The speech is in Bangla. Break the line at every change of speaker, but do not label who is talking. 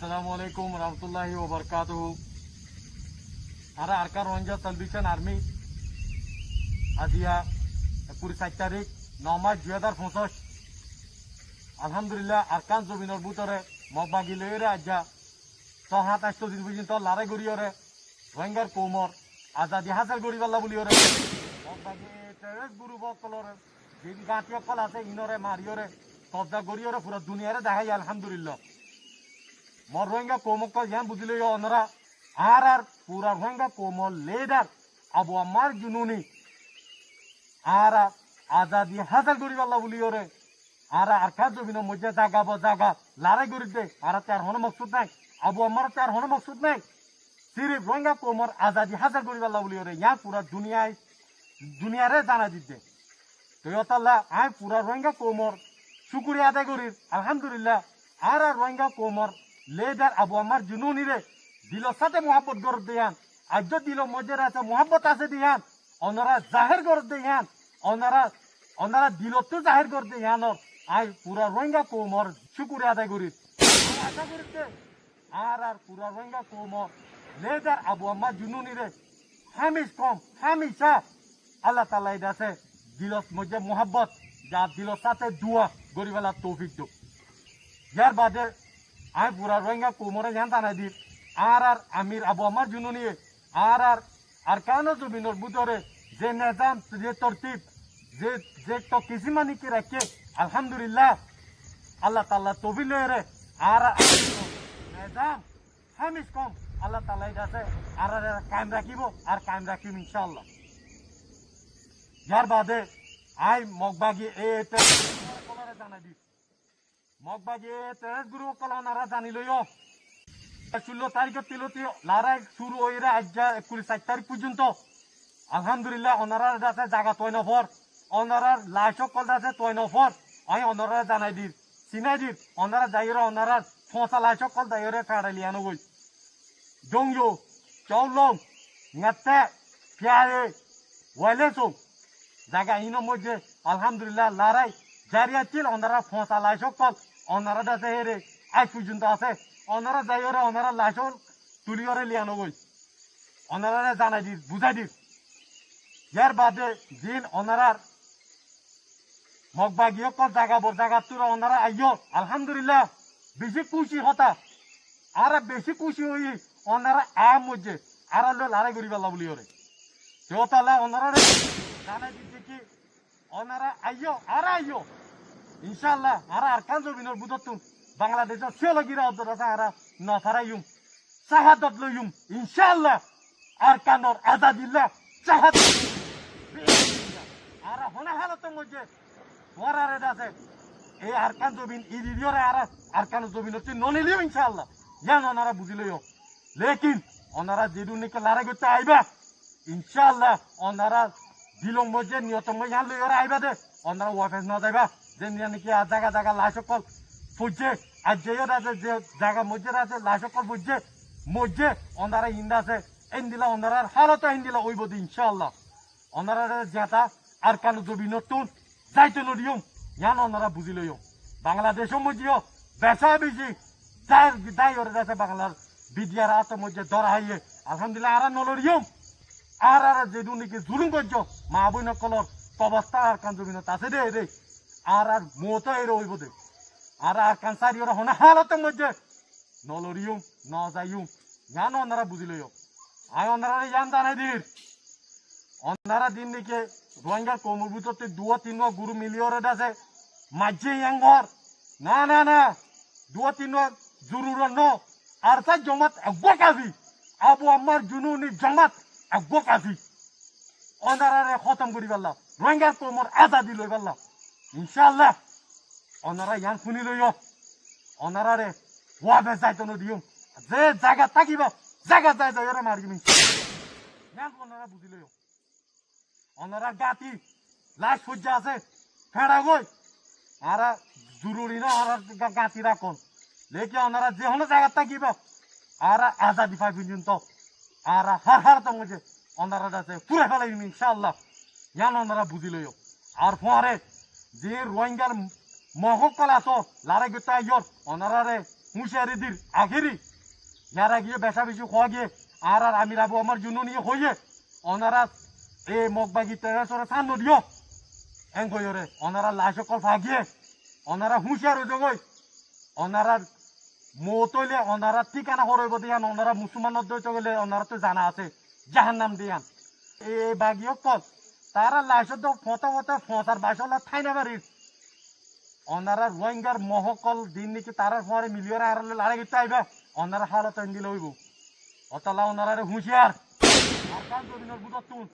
Assalamualaikum warahmatullahi wabarakatuh. Ara Arkan Rohingya Salvation Army Adia 27 তারিখ 9 মার্চ 2025 আলহামদুলিল্লাহ আরকান জমিনের ভিতরে মগবাগি লইরে আজ্জা 7-8 দিন পর্যন্ত লড়াই করিয়রে রোহিঙ্গার কোমর আজাদি হাসিল করি পাল্লা বলিয়রে মগবাগি টেররিস্ট গ্রুপ কলরে যে গাঁটি কল আছে ইনরে মারিয়রে কবজা করিয়রে পুরো দুনিয়ারে দেখাই আলহামদুলিল্লাহ মর রোহিঙ্গা কোমক ইয়ান বুঝিল অনরা আর পুরা রোহিঙ্গা কোমল লিডার আবু আম্মার জুনুনি আর আজাদি হাসিল করি পাল্লা বলিয়রে আর আরকান জমিনের মধ্যে জাগা লড়াই করি দে আর তার হন মকসুদ নাই আবু আম্মার তার হন মকসুদ নাই সিরিফ রোহিঙ্গা কোমর আজাদি হাসিল করি পাল্লা বলিয়রে ইয়ান পুরা দুনিয়ারে জানা দিতে তো আই পুরা রোহিঙ্গা কোমর শুকুরিয়া আদায় করি আলহামদুলিল্লাহ আর রোহিঙ্গা কোমর লিডার আবু আম্মার জুনুনি রে দিলর সাথে মোহাব্বত গড় দেয়ান আজ দিল মধ্যে আছে মোহাব্বত আছে দিয়ান ওনারা জাহের গড় দেয়ান ওনারা দিলতো জাহের গড় দেয়ান আই পুরা রোহিঙ্গা কোমর শুকুরিয়া আদায় করি আশা করিতে আর পুরা রোহিঙ্গা কোমর লিডার আবু আম্মার জুনুনি রে হামিশা আল্লাহ তাআলা আছে দিলর মধ্যে মোহাব্বত যা দিলর সাথে দুয়া গরিবেলা তৌফিক দো ইয়ার বাদে আই পুরা রোহিঙ্গা কোমরে জান জানাই দি আর আমির আবু আম্মার জুনুনি আর কানো জমিনের ভিতরে যে নিজাম যে তরতিব যে তো কিসিমানি কি রাখে আলহামদুলিল্লাহ আল্লাহ তাআলা তৌফিক লয়ে আর নিজাম হামিশ কম আল্লাহ তাআলা আছে আর কায়েম রাখিব আর কায়েম রাখিব ইনশাআল্লাহ ইয়ার বাদে আই মগবাগি এতে কলরে জানাই দি মগবাগি টেররিস্ট গ্রুপ কলনারা জানি লইও 16 তারিখ তিলতি লড়াই শুরু হইরা আজ্জা 29 তারিখ পর্যন্ত আলহামদুলিল্লাহ ওনারার কাছে জায়গা তৈ নফর ওনারার লাশক কল আছে তৈ নফর আমি ওনারা জানাই দি চিনাই দি ওনারা যাইরা ওনারার ফসা লাশক কল দাইরে কাড়ালিয়ানো গই দংজো চৌলং নাতে পিয়ারে ওয়াইলেসো জায়গা ইনো মধ্যে আলহামদুলিল্লাহ লড়াই জারি আছে ওনারা ফসা লাশক কল ওনারা দাসে হেরে আজ পর্যন্ত আছে ওনারা যাইরে ওনারা লাশক তুলিয়রে লিয়ানো গই ওনারা জানাই দি বুঝাই দি ইয়ার বাদে দিন ওনারার মগবাগিও কল জায়গা তুরা ওনারা আইয় আলহামদুলিল্লাহ বেশি খুশি হতা আর বেশি খুশি হই ওনারা মধ্যে আর লড়াই করি পাল্লা বলি ওরে তাহলে ওনারা জানাই দিচ্ছে কি ওনারা আইয় ইনশাআল্লাহ আর আরকান জমিনের বুদতুন বাংলাদেশের সিওলগিরা অদরসা আর নফারাইম শাহাদত লইম ইনশাআল্লাহ আরকানর আজাদিল্লাহ শাহাদত আর হনা হালতের মধ্যে ওরারে আছে এই আরকান জমিন ইদিয়রে আর আরকান জমিন হচ্ছে ননিলিও ইনশাআল্লাহ জান ওনারা বুঝিলইও লেকিন ওনারা যেদুনিকে লড়াই করতে আইবা ইনশাআল্লাহ ওনারা দিলং মধ্যে নিয়তম ইয়ান লইরে আইবা দে ওনারা ওয়াফেস না যাইবা যে নাকি আর জায়গা লাশকল ফুজে আর যে আছে যে জায়গা মধ্যে আছে লাশকল ফুজে মধ্যে ওনারা ইন্দা আছে ইন্দিলা ওনারা হালত ইন্দিলা ওইব দি ইনশাআল্লাহ ওনারা যেটা আর কানো জবি নতুন যাইতে নদিও ইয়ান ওনারা বুঝিলইও বাংলাদেশের মধ্যেও বেসা বেশি দায় ওরে আছে বাংলার বিদ্যার হাতের মধ্যে ধরা হইয়ে আলহামদুলিল্লাহ আর নলরিও আর যেদু নাকি জুলুম করছো মা বই নকলর অবস্থা আর কান জমিনত আছে রে আর মতো এর হইব দে আর কান সারি ওরা হনা হালতের মধ্যে নলরিও ন যাইও ইয়ান ওনারা বুঝিলইও আয় ওনারা ইয়ান জানাই দির ওনারা দিন নাকি রোহিঙ্গার কোমর ভিতরতে 2-3 গুরু মিলিয়রে আছে মাঝে ইয়াঙ্গর না 2-3 জরুর ন আর সা জমাত একবাকাজি আবু আম্মার জুনুনি জমাত একবাকাজি ওনারা খতম করি পারলাম রোহিঙ্গার কোমর আজাদি লই পারলাম ইনশাআল্লাহ ওনারা ইয়ান শুনি লইও ওনারা রে ওয়াবে যাইতো নদিও যে জায়গা থাকিবা জায়গা যাই মারিম ইয়ান ওনারা বুঝি লইও ওনারা গাতি লাশ সজ্জা আছে ফেড়া গই আর জরুরি না আর গাতি রাখন লেকে ওনারা যে হলো জায়গা থাকিবা আর আজাদি পাই পর্যন্ত আর হার তো মধ্যে ওনারা আছে পুরা ফেলাইম ইনশাআল্লাহ ইয়ান ওনারা বুঝি লইও আর পরে যে রোহিঙ্গার মহকল আছো লড়াই করতে আইয়র ওনারা হুঁশিয়ারি দির আখেরি যারা গিয়ে বেশা বেশি খোয়া গিয়ে আর আমি রাবো আমার জন্য নিয়ে হইয়ে ওনারা এ মগবাগি তেরাসরে সান দিও এং কইরে ওনারা লাশ কল ফাগিয়ে ওনারা হুঁশিয়ার হয়ে যাই ওনারা মতইলে ওনারা ঠিকানা হরইব দিয়ান ওনারা মুসলমানত দইতে গেলে ওনারা তো জানা আছে জাহান্নাম দিয়ান এই বাগিও কল তারা লাশত তো ফটো ফটো ফসার বাসলা ঠাই না বাড়ির ওনারা রোহিঙ্গার মহকল দিন নাকি তারা পরে মিলিয়ন আর লড়াই করতে আইবে ওনারা হালত দিলে হইব অতলা ওনারা হুঁশিয়ার আর কাজ জমিনের বুঝত